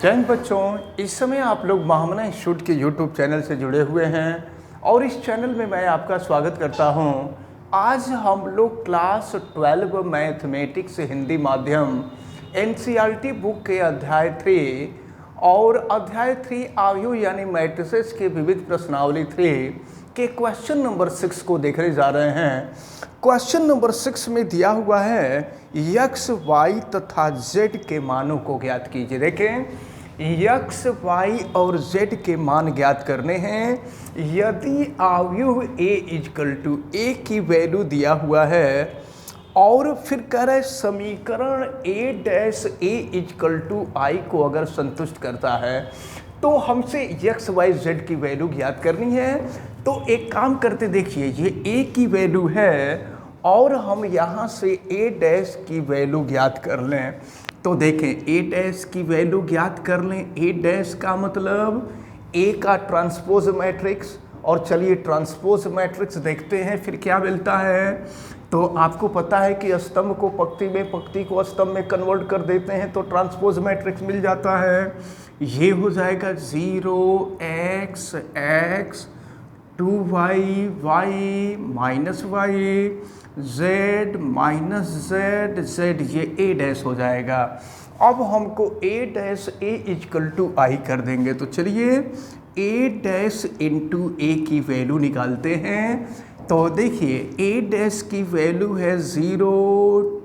जय हिंद बच्चों, इस समय आप लोग महामना इंस्टीट्यूट के यूट्यूब चैनल से जुड़े हुए हैं और इस चैनल में मैं आपका स्वागत करता हूं। आज हम लोग क्लास 12 मैथमेटिक्स हिंदी माध्यम एनसीईआरटी बुक के अध्याय 3 और अध्याय 3 आयु यानी मैट्रिसेस के विविध प्रश्नावली 3 के क्वेश्चन नंबर 6 को देखने जा रहे हैं। क्वेश्चन नंबर 6 में दिया हुआ है x, y तथा z के मानों को ज्ञात कीजिए। देखें, x, y और z के मान ज्ञात करने हैं। यदि आव्यूह a की वैल्यू दिया हुआ है और फिर कह रहे समीकरण a-a को अगर संतुष्ट करता है तो हमसे x, y, z की वैल्यू ज्ञात करनी है। तो एक काम करते, देखिए ये a की वैल्यू है और हम यहाँ से a' की वैल्यू ज्ञात कर लें। तो देखें a' की वैल्यू ज्ञात कर लें। a' का मतलब a का ट्रांसपोज मैट्रिक्स, और चलिए ट्रांसपोज मैट्रिक्स देखते हैं फिर क्या मिलता है। तो आपको पता है कि स्तंभ को पंक्ति में, पंक्ति को स्तंभ में कन्वर्ट कर देते हैं तो ट्रांसपोज मैट्रिक्स मिल जाता है। ये हो जाएगा 0x x 2y y minus y z minus z z, ये a' हो जाएगा। अब हमको a' कर देंगे। तो चलिए a' इंटू a की वैल्यू निकालते हैं। तो देखिए a' की वैल्यू है 0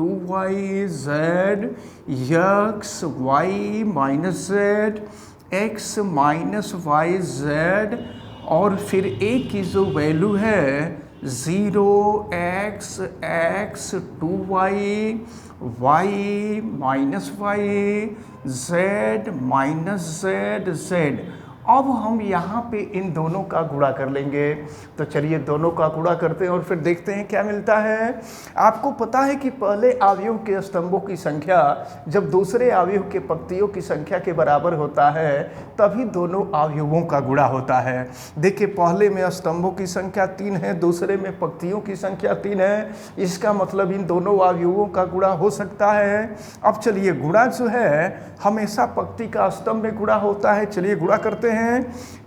2y z x y minus z x minus y z, और फिर a की जो वैल्यू है 0x x 2y y minus y z minus z z। अब हम यहाँ पे इन दोनों का गुणा कर लेंगे। तो चलिए दोनों का गुणा करते हैं और फिर देखते हैं क्या मिलता है। आपको पता है कि पहले अवयव के स्तंभों की संख्या जब दूसरे अवयव के पंक्तियों की संख्या के बराबर होता है तभी दोनों अवयवों का गुणा होता है। देखिए पहले में स्तंभों की संख्या 3 है, दूसरे में पंक्तियों की संख्या 3 है। इसका मतलब इन दोनों अवयवों का गुणा हो सकता है। अब चलिए गुणा जो है हमेशा पंक्ति का स्तंभ में गुणा होता है। चलिए गुणा करते हैं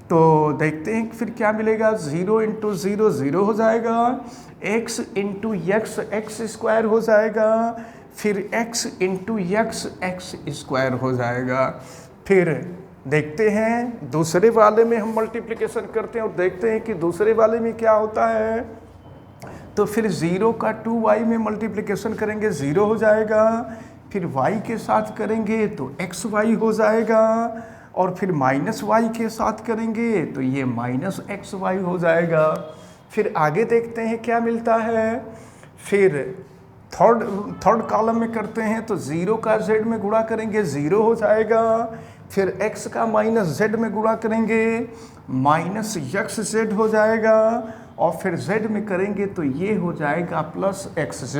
तो देखते हैं फिर क्या मिलेगा। 0 इंटू 0 0 हो जाएगा, x into x x square हो जाएगा, फिर x into x x square हो जाएगा। फिर देखते हैं दूसरे वाले में हम मल्टीप्लिकेशन करते हैं और देखते हैं कि दूसरे वाले में क्या होता है। तो फिर 0 का 2y में मल्टीप्लिकेशन करेंगे 0 हो जाएगा, फिर y के साथ करेंगे तो xy हो जाएगा, और फिर माइनस y के साथ करेंगे तो ये माइनस xy हो जाएगा। फिर आगे देखते हैं क्या मिलता है। फिर थर्ड कॉलम में करते हैं तो 0 का z में गुणा करेंगे 0 हो जाएगा, फिर x का माइनस z में गुणा करेंगे माइनस xz हो जाएगा, और फिर z में करेंगे तो ये हो जाएगा प्लस xz।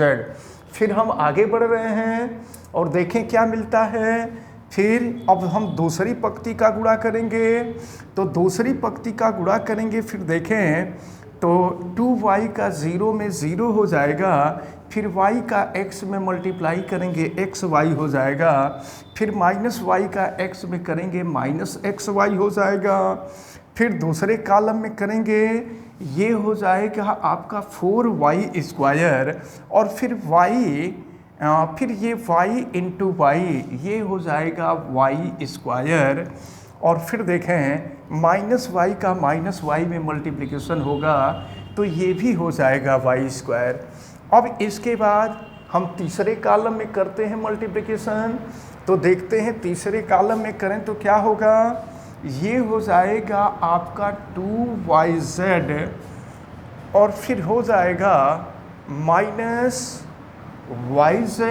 फिर हम आगे बढ़ रहे हैं और देखें क्या मिलता है। फिर अब हम दूसरी पंक्ति का गुणा करेंगे। तो दूसरी पंक्ति का गुणा करेंगे, फिर देखें तो 2y का 0 में 0 हो जाएगा, फिर y का x में मल्टीप्लाई करेंगे xy हो जाएगा, फिर माइनस y का x में करेंगे माइनस xy हो जाएगा। फिर दूसरे कॉलम में करेंगे ये हो जाएगा आपका 4y स्क्वायर, और फिर फिर ये y इंटू वाई ये हो जाएगा y स्क्वायर, और फिर देखें माइनस y का माइनस y में मल्टीप्लिकेशन होगा तो ये भी हो जाएगा y स्क्वायर। अब इसके बाद हम तीसरे कॉलम में करते हैं मल्टीप्लिकेशन। तो देखते हैं तीसरे कॉलम में करें तो क्या होगा। ये हो जाएगा आपका 2yz, और फिर हो जाएगा माइनस yz,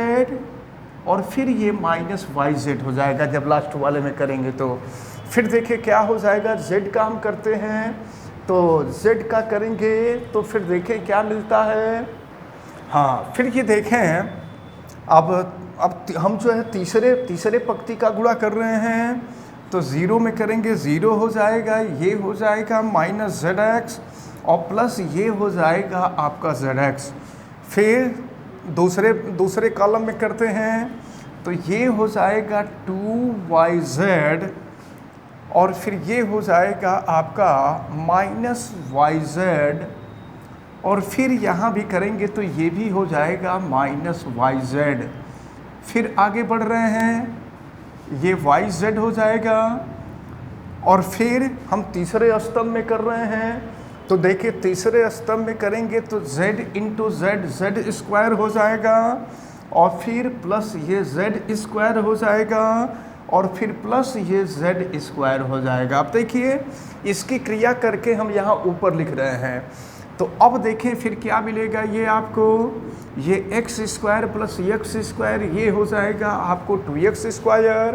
और फिर ये माइनस yz हो जाएगा जब लास्ट वाले में करेंगे। तो फिर देखिए क्या हो जाएगा। z का हम करते हैं तो z का करेंगे तो फिर देखें क्या मिलता है। हाँ, फिर ये देखें अब हम जो है तीसरे पंक्ति का गुणा कर रहे हैं। तो 0 में करेंगे 0 हो जाएगा, ये हो जाएगा माइनस zx, और प्लस ये हो जाएगा आपका zx। फिर दूसरे कॉलम में करते हैं तो ये हो जाएगा 2yz और फिर ये हो जाएगा आपका -yz और फिर यहाँ भी करेंगे तो ये भी हो जाएगा -yz। फिर आगे बढ़ रहे हैं, ये yz हो जाएगा और फिर हम तीसरे स्तंभ में कर रहे हैं तो देखिए तीसरे स्तंभ में करेंगे तो z इंटू z स्क्वायर हो जाएगा और फिर प्लस ये z² हो जाएगा और फिर प्लस ये z स्क्वायर हो जाएगा। अब देखिए इसकी क्रिया करके हम यहाँ ऊपर लिख रहे हैं तो अब देखें फिर क्या मिलेगा, ये आपको ये x² प्लस x² ये हो जाएगा आपको 2x²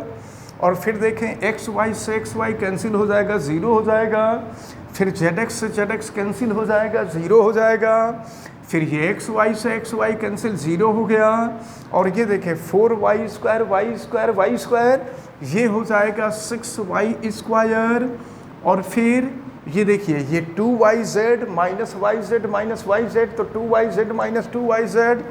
और फिर देखें xy से xy कैंसिल हो जाएगा, 0 हो जाएगा। फिर zx से zx कैंसिल हो जाएगा, 0 हो जाएगा। फिर ये xy से xy कैंसिल, 0 हो गया। और ये देखें 4y² ये हो जाएगा 6y² और फिर ये देखिए ये 2yz माइनस yz तो 2yz माइनस 2yz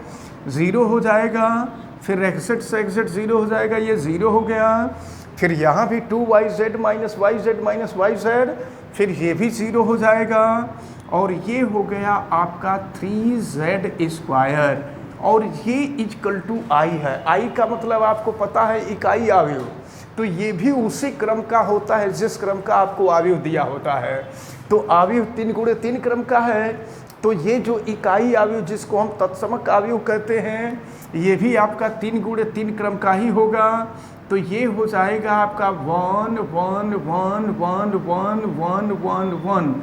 0 हो जाएगा। फिर एक्सेट से एक्सेट 0 हो जाएगा, ये 0 हो गया। फिर यहाँ भी 2yz माइनस yz फिर ये भी 0 हो जाएगा और ये हो गया आपका 3z² और ये इक्वल टू i है। i का मतलब आपको पता है इकाई आव्यूह, तो ये भी उसी क्रम का होता है जिस क्रम का आपको आव्यूह दिया होता है। तो आव्यूह 3 गुणे 3 क्रम का है, तो ये जो इकाई आव्यूह जिसको हम तत्समक आव्यूह कहते हैं ये भी आपका 3 गुणे 3 क्रम का ही होगा। तो ये हो जाएगा आपका 1 1 1 1 1 1 1 1।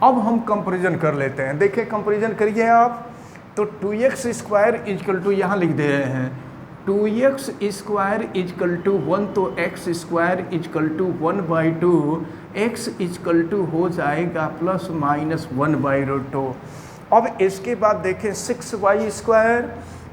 अब हम कंपैरिजन कर लेते हैं, देखिए कंपैरिजन करिए आप। तो 2x² इक्वल टू यहाँ लिख दे रहे हैं 2x² इक्वल टू 1 तो x² equal to 1/2 x equal to हो जाएगा ±1/2। अब इसके बाद देखें 6y²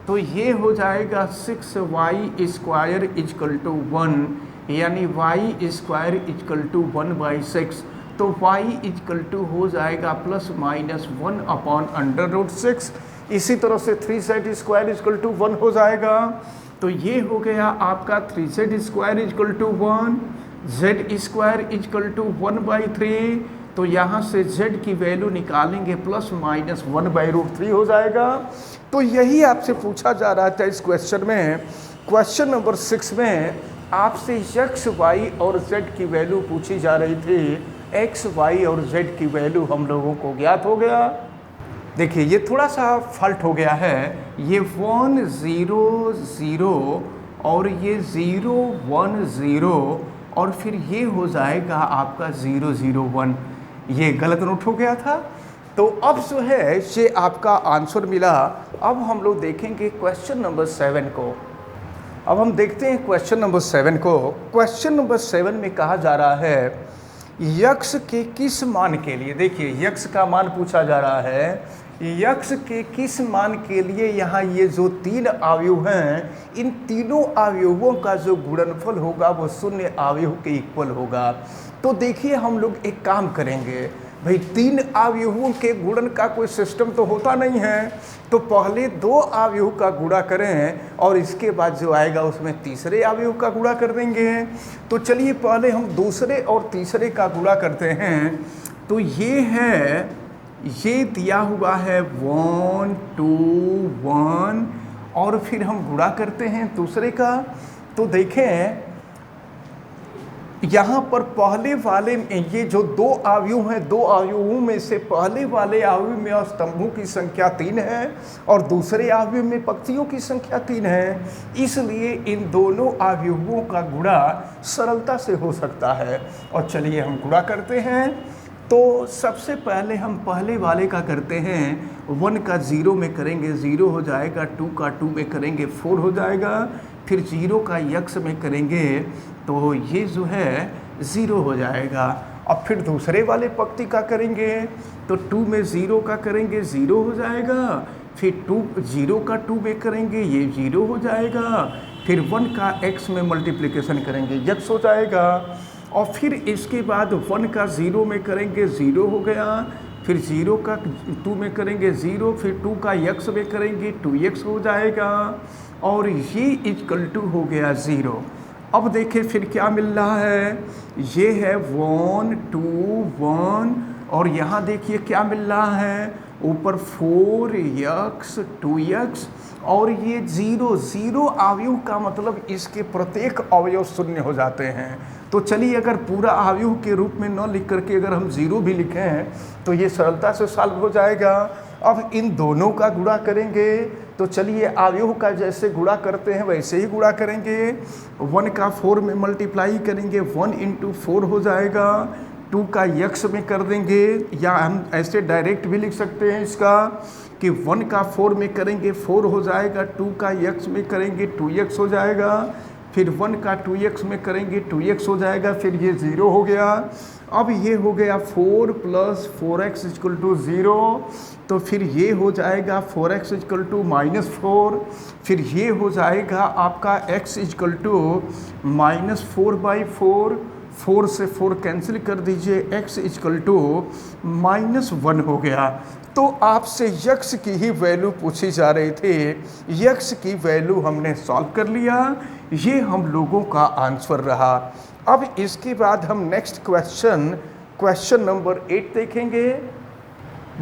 तो ये हो जाएगा 6y² इक्वल टू 1 यानी y² इक्वल टू 1/6 तो y इक्वल टू हो जाएगा ±1/√6। इसी तरह से 3z² इक्वल टू 1 हो जाएगा तो ये हो गया आपका 3z² equal to 1 z² equal to 1/3 तो यहाँ से z की वैल्यू निकालेंगे ±1/√3 हो जाएगा। तो यही आपसे पूछा जा रहा था इस क्वेश्चन में। क्वेश्चन नंबर 6 में आपसे x, y और z की वैल्यू पूछी जा रही थी। x, y और z की वैल्यू हम लोगों को ज्ञात हो गया। देखिए ये थोड़ा सा फॉल्ट हो गया है, ये 1 0 0 और ये 0 1 0 और फिर ये हो जाएगा आपका 0 0 1, ये गलत नोट हो गया था। तो अब जो है ये आपका आंसर मिला। अब हम लोग देखेंगे क्वेश्चन नंबर 7 को। अब हम देखते हैं क्वेश्चन नंबर 7 को। क्वेश्चन नंबर 7 में कहा जा रहा है यक्स के किस मान के लिए, देखिए यक्स का मान पूछा जा रहा है, यक्स के किस मान के लिए यहाँ ये जो 3 अवयव हैं इन तीनों अवयवों का जो गुणनफल होगा वो 0 अवयव के इक्वल होगा। तो देखिए हम लोग एक काम करेंगे भाई, 3 अवयवों के गुणन का कोई सिस्टम तो होता नहीं है, तो पहले 2 अवयव का गुणा करें और इसके बाद जो आएगा उसमें तीसरे अवयव का गुणा कर देंगे। तो चलिए पहले हम दूसरे और तीसरे का गुणा करते हैं। तो ये है, ये दिया हुआ है 1 2 1 और फिर हम गुणा करते हैं दूसरे का। तो देखें यहाँ पर पहले वाले में ये जो 2 अवयव हैं, 2 अवयवों में से पहले वाले अवयव में स्तंभों की संख्या 3 है और दूसरे अवयव में पंक्तियों की संख्या 3 है, इसलिए इन दोनों अवयवों का गुणा सरलता से हो सकता है। और चलिए हम गुणा करते हैं। तो सबसे पहले हम पहले वाले का करते हैं। 1 का 0 में करेंगे 0 हो जाएगा, 2 का 2 में करेंगे 4 हो जाएगा, फिर 0 का यक्स में करेंगे तो ये जो है 0 हो जाएगा। अब फिर दूसरे वाले पंक्ति का करेंगे तो 2 में 0 का करेंगे 0 हो जाएगा, फिर 0 का 2 में करेंगे ये 0 हो जाएगा, फिर 1 का x में मल्टीप्लिकेशन करेंगे यक्स हो जाएगा, और फिर इसके बाद 1 का 0 में करेंगे 0 हो गया, फिर 0 का 2 में करेंगे 0, फिर 2 का यक्स में करेंगे 2x हो जाएगा, और ये इक्वल टू हो गया 0। अब देखिए फिर क्या मिल रहा है, ये है 1 2 1 और यहाँ देखिए क्या मिल रहा है, ऊपर 4x 2x और ये 0 0 अवयव का मतलब इसके प्रत्येक अवयव शून्य हो जाते हैं। तो चलिए अगर पूरा अवयव के रूप में न लिख करके अगर हम 0 भी लिखें तो ये सरलता से सॉल्व हो जाएगा। अब इन दोनों का गुणा करेंगे तो चलिए अवयव का जैसे गुणा करते हैं वैसे ही गुणा करेंगे। 1 का 4 में मल्टीप्लाई करेंगे, 1 इंटू 4 हो जाएगा। 2 का x में कर देंगे, या हम ऐसे डायरेक्ट भी लिख सकते हैं इसका कि 1 का 4 में करेंगे 4 हो जाएगा, 2 का x में करेंगे 2x हो जाएगा, फिर 1 का 2x में करेंगे 2x हो जाएगा, फिर ये 0 हो गया। अब ये हो गया 4 प्लस 4x इक्वल टू 0, तो फिर ये हो जाएगा 4x इक्वल टू -4, फिर ये हो जाएगा आपका x इक्वल टू -4/4, 4 से 4 कैंसिल कर दीजिए, x इक्वल टू -1 हो गया। तो आपसे यक्स की ही वैल्यू पूछी जा रही थी, यक्स की वैल्यू हमने सॉल्व कर लिया, ये हम लोगों का आंसर रहा। अब इसके बाद हम नेक्स्ट क्वेश्चन नंबर 8 देखेंगे।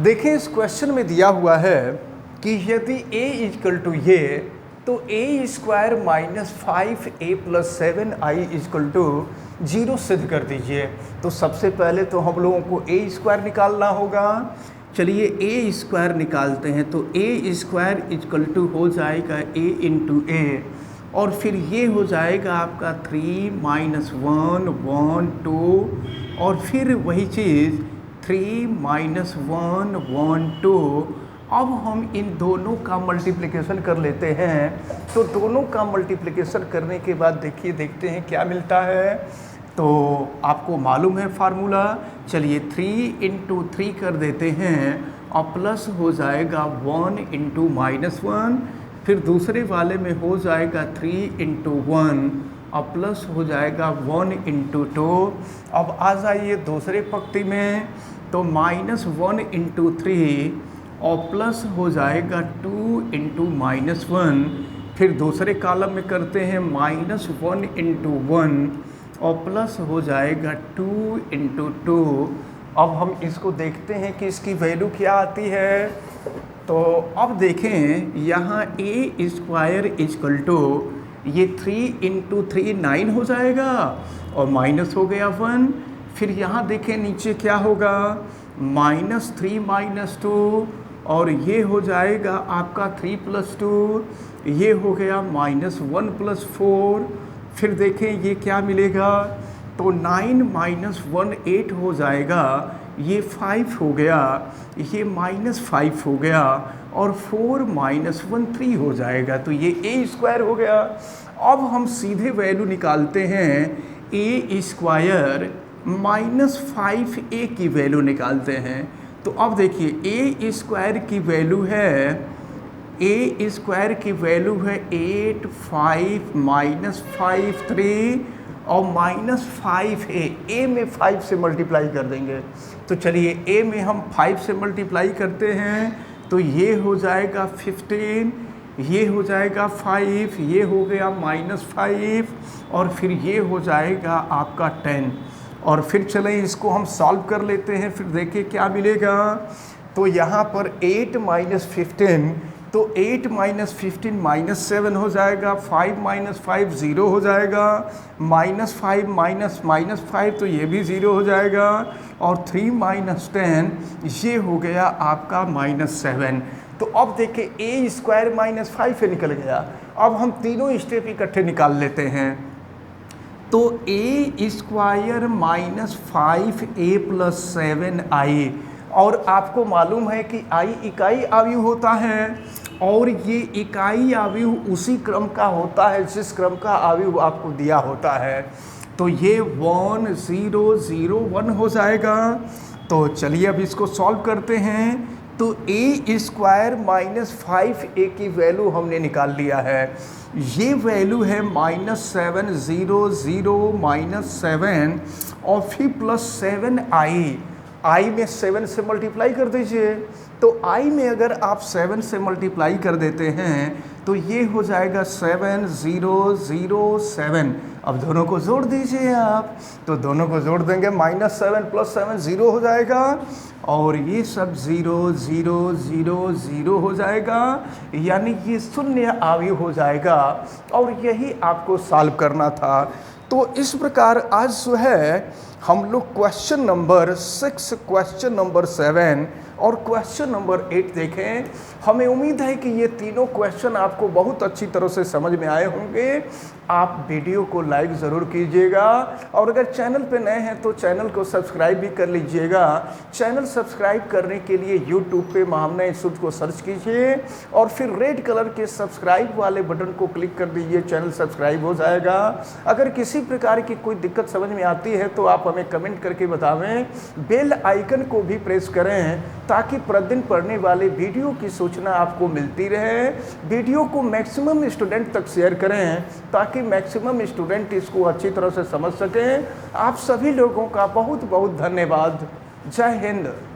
देखें इस क्वेश्चन में दिया हुआ है कि यदि a इक्वल टू ये तो a² - 5a + 7i equal to 0 सिद्ध कर दीजिए। तो सबसे पहले तो हम लोगों को a² निकालना होगा। चलिए a² निकालते हैं, तो a² इक्वल टू हो जाएगा a इंटू a और फिर ये हो जाएगा आपका 3 - 1 1 2 और फिर वही चीज़ 3 - 1 1 2। अब हम इन दोनों का मल्टीप्लिकेशन कर लेते हैं, तो दोनों का मल्टीप्लिकेशन करने के बाद देखते हैं क्या मिलता है। तो आपको मालूम है फार्मूला, चलिए 3 इंटू 3 कर देते हैं और प्लस हो जाएगा 1 इंटू -1, फिर दूसरे वाले में हो जाएगा 3 इंटू 1 और प्लस हो जाएगा 1 इंटू 2। अब आ जाइए दूसरे पंक्ति में, तो -1 इंटू 3 और प्लस हो जाएगा 2 इंटू -1, फिर दूसरे कॉलम में करते हैं -1 इंटू 1 और प्लस हो जाएगा 2 इंटू 2। अब हम इसको देखते हैं कि इसकी वैल्यू क्या आती है। तो अब देखें यहाँ a² इक्वल टू ये 3 इंटू 3 9 हो जाएगा और माइनस हो गया 1। फिर यहाँ देखें नीचे क्या होगा, -3 - 2 और ये हो जाएगा आपका 3 + 2, ये हो गया -1 + 4। फिर देखें ये क्या मिलेगा, तो 9 - 1 8 हो जाएगा, ये 5 हो गया, ये -5 हो गया और 4 - 1 3 हो जाएगा, तो ये a² हो गया। अब हम सीधे वैल्यू निकालते हैं, a² - 5a की वैल्यू निकालते हैं। तो अब देखिए a² की वैल्यू है, a² की वैल्यू है 8 5 -5 3 और -5 a में 5 से मल्टीप्लाई कर देंगे। तो चलिए a में हम 5 से मल्टीप्लाई करते हैं, तो ये हो जाएगा 15, ये हो जाएगा 5, ये हो गया -5 और फिर ये हो जाएगा आपका 10। और फिर चलें इसको हम सॉल्व कर लेते हैं, फिर देखिए क्या मिलेगा। तो यहाँ पर 8 - 15, तो 8 - 15 -7 हो जाएगा, 5 - 5 0 हो जाएगा, -5 - -5 तो ये भी 0 हो जाएगा और 3 - 10 ये हो गया आपका -7। तो अब देखिए a² - 5 निकल गया। अब हम तीनों स्टेप इकट्ठे निकाल लेते हैं, तो a² - 5a + 7i, और आपको मालूम है कि i इकाई अवयव होता है और ये इकाई अवयव उसी क्रम का होता है जिस क्रम का अवयव आपको दिया होता है। तो ये 1 0 0 1 हो जाएगा। तो चलिए अब इसको सॉल्व करते हैं। तो a² - 5a की वैल्यू हमने निकाल लिया है, ये वैल्यू है -7 0 0 -7 और फिर +7i, i में 7 से मल्टीप्लाई कर दीजिए, तो I में अगर आप 7 से मल्टीप्लाई कर देते हैं तो ये हो जाएगा 7007। अब दोनों को जोड़ दीजिए आप, तो दोनों को जोड़ देंगे -7 + 7 0 हो जाएगा और ये सब 0 0 0 0 हो जाएगा, यानी ये शून्य आयु हो जाएगा और यही आपको सॉल्व करना था। तो इस प्रकार आज जो है हम लोग क्वेश्चन नंबर 6, क्वेश्चन नंबर 7 और क्वेश्चन नंबर 8 देखें। हमें उम्मीद है कि ये तीनों क्वेश्चन आपको बहुत अच्छी तरह से समझ में आए होंगे। आप वीडियो को लाइक ज़रूर कीजिएगा और अगर चैनल पे नए हैं तो चैनल को सब्सक्राइब भी कर लीजिएगा। चैनल सब्सक्राइब करने के लिए यूट्यूब पे महामना इंस्टीट्यूट को सर्च कीजिए और फिर रेड कलर के सब्सक्राइब वाले बटन को क्लिक कर दीजिए, चैनल सब्सक्राइब हो जाएगा। अगर किसी प्रकार की कोई दिक्कत समझ में आती है तो आप हमें कमेंट करके बतावें। बेल आइकन को भी प्रेस करें ताकि प्रतिदिन पढ़ने वाले वीडियो की सूचना आपको मिलती रहे। वीडियो को मैक्सिमम स्टूडेंट तक शेयर करें ताकि मैक्सिमम स्टूडेंट इसको अच्छी तरह से समझ सकें। आप सभी लोगों का बहुत बहुत धन्यवाद। जय हिंद।